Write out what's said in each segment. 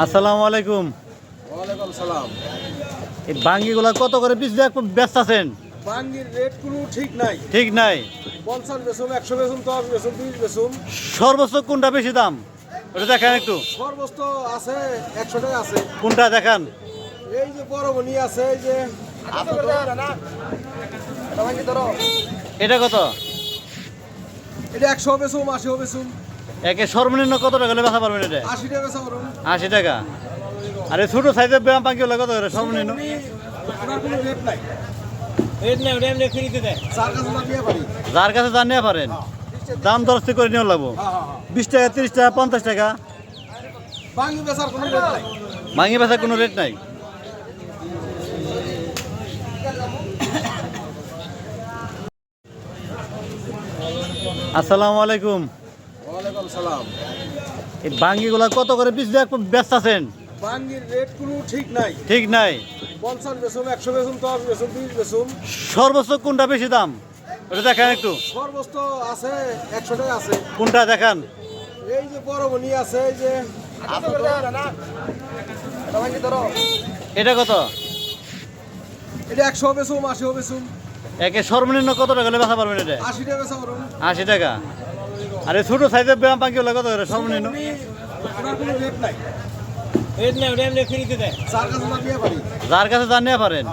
আসসালামু আলাইকুম। ওয়ালাইকুম সালাম। এই বাঙ্গিগুলা কত করে পিস ব্যস্ত আছেন? বাঙ্গির রেট কোনো ঠিক নাই। ঠিক নাই। 50 বেসুম, 100 বেসুম, 10 বেসুম, 20 বেসুম। সর্বোচ্চ কোনটা বেশি দাম ওটা দেখান একটু। সর্বোচ্চ আছে 100 টাকা আছে। কোনটা দেখান? এই যে বড় বনি আছে, এই যে এটা কত? এটা 100 বেসুম, 80 বেসুম। একে সর্বনিম্ন কত টাকা হলে বেচা পারবেন এটা? 80 টাকা বেচা করুন। 80 টাকা। আর এই ছোট সাইজের বাঙ্গিগুলা কত করে সর্বনিম্ন? ওনার কোনো রেট নাই। রেট নেই, ওটা এমনি ফ্রিতে দেয়। যার কাছে না নিয়ে পারি। যার কাছে জান নিয়ে পারেন, দাম দরস্তি করে নিয়ে লাগবো। হ্যাঁ, হ্যাঁ। 20 টাকা, 30 টাকা, 50 টাকা। বাঙ্গি বেচার কোনো রেট নাই। ভাঙি বেচার কোনো রেট নাই। আসসালামু আলাইকুম। ওয়ালাইকুম সালাম। এই বাঙ্গিগুলা কত করে পিস ব্যস্ত আছেন? বাঙ্গির রেট কোনো ঠিক নাই। ঠিক নাই। 50 বেসুম, 100 বেসুম, 10 বেসুম, 20 বেসুম। সর্বোচ্চ কোনটা বেশি দাম ওটা দেখান একটু। সর্বোচ্চ আছে 100 টাকা আছে। কোনটা দেখান? এই যে বড় বনি আছে, এই যে এটা কত? এটা 100 বেসুম, 80 বেসুম। একে সর্বনিম্ন কত টাকা হলে বেচা পারবেন এটা? 80 টাকা বেচা করুন। 80 টাকা। আর এই ছোট সাইজের বাঙ্গিগুলা কত করে সর্বনিম্ন? ওনার কোনো রেট নাই। রেট নেই, ওটা এমনি ফ্রিতে দেয়। যার কাছে না নিয়ে পারি। যার কাছে জান নিয়ে পারেন,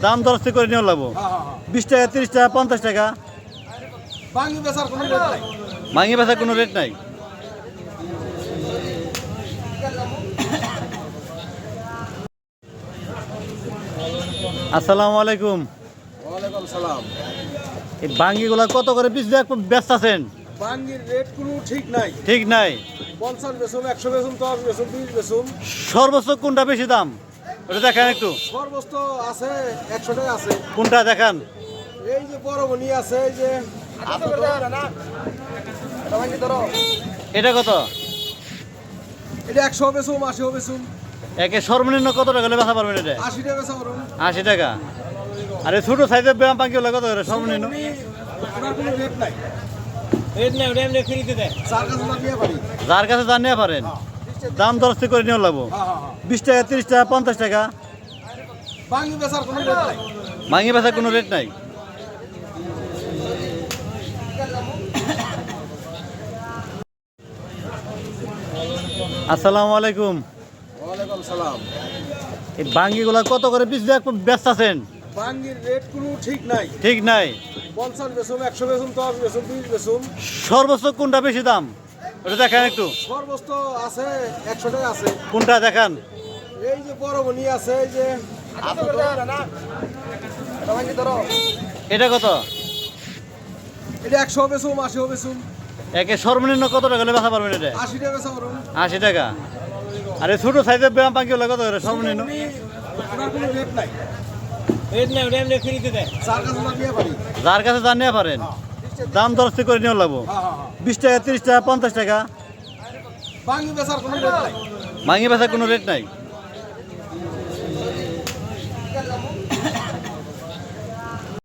দাম দরস্তি করে নিয়ে লাগবো। হ্যাঁ, হ্যাঁ, হ্যাঁ। 20 টাকা, 30 টাকা, 50 টাকা। বাঙ্গি বেচার কোনো রেট নাই। ভাঙি বেচার কোনো রেট নাই। আসসালামু আলাইকুম। ওয়ালাইকুম সালাম। এই বাঙ্গিগুলা কত করে পিস ব্যস্ত আছেন? বাঙ্গির রেট কোনো ঠিক নাই। ঠিক নাই। 50 বেসুম, 100 বেসুম, 10 বেসুম, 20 বেসুম। সর্বোচ্চ কোনটা বেশি দাম ওটা দেখান একটু। সর্বোচ্চ আছে 100 টাকা আছে। কোনটা দেখান? এই যে বড় বনি আছে, এই যে এটা কত? এটা 100 বেসুম, 80 বেসুম। একে সর্বনিম্ন কত টাকা হলে বেচা পারবেন এটা? 80 টাকা বেচা করুন। 80 টাকা। আর এই ছোট সাইজের বাঙ্গিগুলা কত করে সর্বনিম্ন? ওনার কোনো রেট নাই। রেট নেই, ওটা এমনি ফ্রিতে দেয়। যার কাছে না নিয়ে পারি। যার কাছে জান নিয়ে পারেন, দাম দরস্তি করে নিয়ে লাগবো। হ্যাঁ, হ্যাঁ, হ্যাঁ। 20 টাকা, 30 টাকা, 50 টাকা। বাঙ্গি বেচার কোনো রেট নাই। ভাঙি বেচার কোনো রেট নাই। আসসালামু আলাইকুম। ওয়ালাইকুম সালাম। এই বাঙ্গিগুলা কত করে পিস ব্যস্ত আছেন? বাঙ্গির রেট কোনো ঠিক নাই। ঠিক নাই। 50 বেসুম, 100 বেসুম, 10 বেসুম, 20 বেসুম। সর্বোচ্চ কোনটা বেশি দাম ওটা দেখান একটু। সর্বোচ্চ আছে 100 টাকা আছে। কোনটা দেখান? এই যে বড় বনি আছে, এই যে এটা কত? এটা 100 বেসুম, 80 বেসুম। একে সর্বনিম্ন কত টাকা হলে বেচা পারবেন এটা? 80 টাকা বেচা করুন। 80 টাকা। আর এই ছোট সাইজের বাঙ্গিগুলা কত করে সর্বনিম্ন? ওনার কোনো রেট নাই। রেট নেই, ওটা এমনি ফ্রিতে দেয়। যার কাছে না নিয়ে পারি। যার কাছে জান নিয়ে পারেন, দাম দরস্তি করে নিয়ে লাগবো। হ্যাঁ, হ্যাঁ, হ্যাঁ। 20 টাকা, 30 টাকা, 50 টাকা। বাঙ্গি বেচার কোনো রেট নাই। ভাঙি বেচার কোনো রেট নাই।